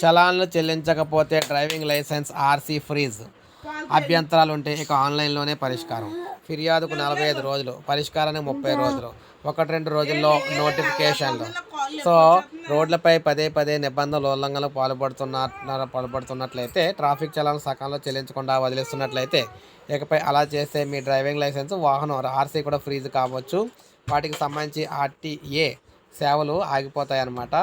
చలాన్లు చెల్లించకపోతే driving licence RC freeze. అభ్యంతరాలు ఉంటే ఇక ఆన్లైన్లోనే పరిష్కారం. ఫిర్యాదుకు 45 రోజులు, పరిష్కారానికి 30 రోజులు, 1-2 రోజుల్లో నోటిఫికేషన్లు. సో రోడ్లపై పదే పదే నిబంధనల ఉల్లంఘనలకు పాల్పడుతున్నట్లయితే, ట్రాఫిక్ చలాన్లు సకాలంలో చెల్లించకుండా వదిలేస్తున్నట్లయితే, ఇకపై అలా చేస్తే మీ డ్రైవింగ్ లైసెన్స్, వాహనం ఆర్సీ కూడా ఫ్రీజ్ కావచ్చు. వాటికి సంబంధించి ఆర్టీఏ సేవలు ఆగిపోతాయన్నమాట.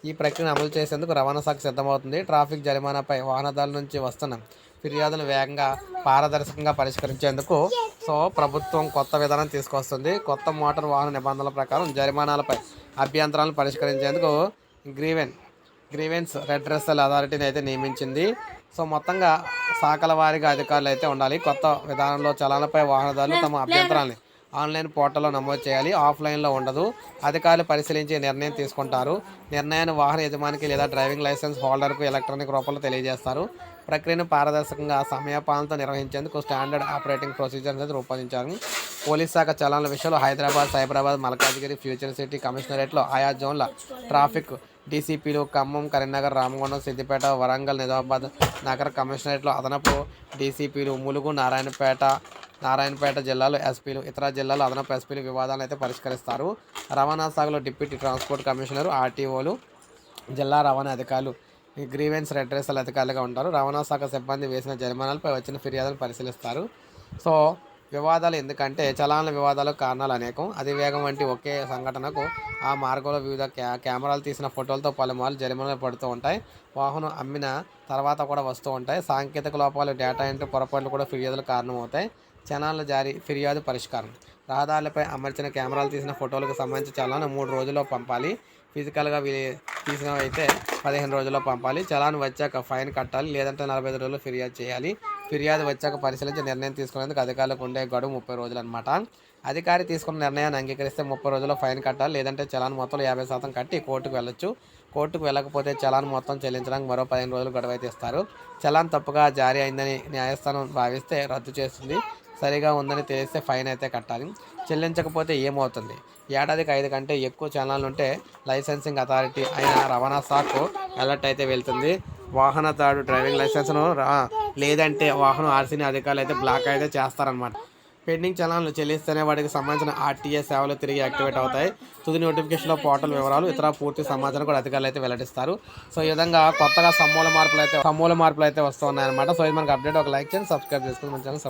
ఈ ప్రక్రియను అమలు చేసేందుకు రవాణా శాఖ సిద్ధమవుతుంది. ట్రాఫిక్ జరిమానాపై వాహనదారుల నుంచి వస్తున్న ఫిర్యాదులను వేగంగా, పారదర్శకంగా పరిష్కరించేందుకు ప్రభుత్వం కొత్త విధానం తీసుకొస్తుంది. కొత్త మోటార్ వాహన నిబంధనల ప్రకారం జరిమానాలపై అభ్యంతరాలను పరిష్కరించేందుకు గ్రీవెన్స్ రెడ్రెసల్ అథారిటీని అయితే నియమించింది. మొత్తంగా శాఖల వారీగా అధికారులు అయితే ఉండాలి. కొత్త విధానంలో చలాన్లపై వాహనదారులు తమ అభ్యంతరాన్ని ఆన్లైన్ పోర్టల్లో నమోదు చేయాలి. ఆఫ్లైన్లో ఉండదు. అధికారులు పరిశీలించి నిర్ణయం తీసుకుంటారు. నిర్ణయాన్ని వాహన యజమానికి లేదా డ్రైవింగ్ లైసెన్స్ హోల్డర్కు ఎలక్ట్రానిక్ రూపంలో తెలియజేస్తారు. ప్రక్రియను పారదర్శకంగా, సమయపాలనతో నిర్వహించేందుకు స్టాండర్డ్ ఆపరేటింగ్ ప్రొసీజర్స్ అయితే రూపొందించారు. పోలీస్ శాఖ చలాన్ల విషయంలో హైదరాబాద్, సైబరాబాద్, మల్కాజిగిరి, ఫ్యూచర్ సిటీ కమిషనరేట్లో ఆయా జోన్ల ట్రాఫిక్ డీసీపీలు, ఖమ్మం, కరీంనగర్, రామగుండం, సిద్దిపేట, వరంగల్, నిజామాబాద్ నగర కమిషనరేట్లో అదనపు డీసీపీలు, ములుగు, నారాయణపేట జిల్లాలో ఎస్పీలు, ఇతర జిల్లాలో అదనపు ఎస్పీలు వివాదాలను అయితే పరిష్కరిస్తారు. రవాణా శాఖలో డిప్యూటీ ట్రాన్స్పోర్ట్ కమిషనర్, ఆర్టీఓలు, జిల్లా రవాణా అధికారులు గ్రీవెన్స్ రెడ్రెసల్ అధికారులుగా ఉంటారు. రవాణా శాఖ సిబ్బంది వేసిన జరిమానాలపై వచ్చిన ఫిర్యాదులను పరిశీలిస్తారు. వివాదాలు ఎందుకంటే చలాన్ల వివాదాలకు కారణాలు అనేకం. అధివేగం వంటి ఒకే సంఘటనకు ఆ మార్గంలో వివిధ కెమెరాలు తీసిన ఫోటోలతో పలుమార్లు జరిమానాలు పడుతూ ఉంటాయి. వాహనం అమ్మిన తర్వాత కూడా వస్తూ ఉంటాయి. సాంకేతిక లోపాలు, డేటా ఎంట్రీ పొరపాట్లు కూడా ఫిర్యాదులకు కారణమవుతాయి. చలాన్ల జారీ, ఫిర్యాదు పరిష్కారం. రహదారులపై అమర్చిన కెమెరాలు తీసిన ఫోటోలకు సంబంధించి చలాన్ 3 రోజుల్లో పంపాలి. ఫిజికల్గా తీసినవి అయితే 15 రోజుల్లో పంపాలి. చలాన్ వచ్చాక ఫైన్ కట్టాలి, లేదంటే 45 రోజుల్లో ఫిర్యాదు చేయాలి. ఫిర్యాదు వచ్చాక పరిశీలించి నిర్ణయం తీసుకునేందుకు అధికారులకు ఉండే గడువు 30 రోజులు అనమాట. అధికారి తీసుకున్న నిర్ణయాన్ని అంగీకరిస్తే 30 రోజుల్లో ఫైన్ కట్టాలి, లేదంటే చలాన్ మొత్తం 50% కట్టి కోర్టుకు వెళ్ళొచ్చు. కోర్టుకు వెళ్ళకపోతే చలాన్ మొత్తం చెల్లించడానికి మరో 15 రోజులు గడువు అయితే ఇస్తారు. చలాన్ తప్పుగా జారీ అయిందని న్యాయస్థానం భావిస్తే రద్దు చేస్తుంది. సరిగా ఉందని తెలిస్తే ఫైన్ అయితే కట్టాలి. చెల్లించకపోతే ఏమవుతుంది? ఏడాదికి 5 కంటే ఎక్కువ చలాన్లుంటే లైసెన్సింగ్ అథారిటీ అయిన రవాణా శాఖకు అలర్ట్ అయితే వెళ్తుంది. వాహనదారుడు డ్రైవింగ్ లైసెన్స్ను లేదంటే వాహనం ఆర్సీని అధికారులు అయితే బ్లాక్ అయితే చేస్తారనమాట. పెండింగ్ చలాన్లు చెల్లిస్తేనే వాటికి సంబంధించిన ఆర్టీఏ సేవలు తిరిగి యాక్టివేట్ అవుతాయి. తుది నోటిఫికేషన్లో పోర్టల్ వివరాలు, ఇతర పూర్తి సమాచారం కూడా అధికారులు అయితే వెల్లడిస్తారు. ఈ విధంగా కొత్తగా సమూల మార్పులు అయితే వస్తున్నాయన్నమాట. ఇది మనకు అప్డేట్. ఒక లైక్ చేయండి, సబ్స్క్రైబ్ చేసుకుని మన ఛానల్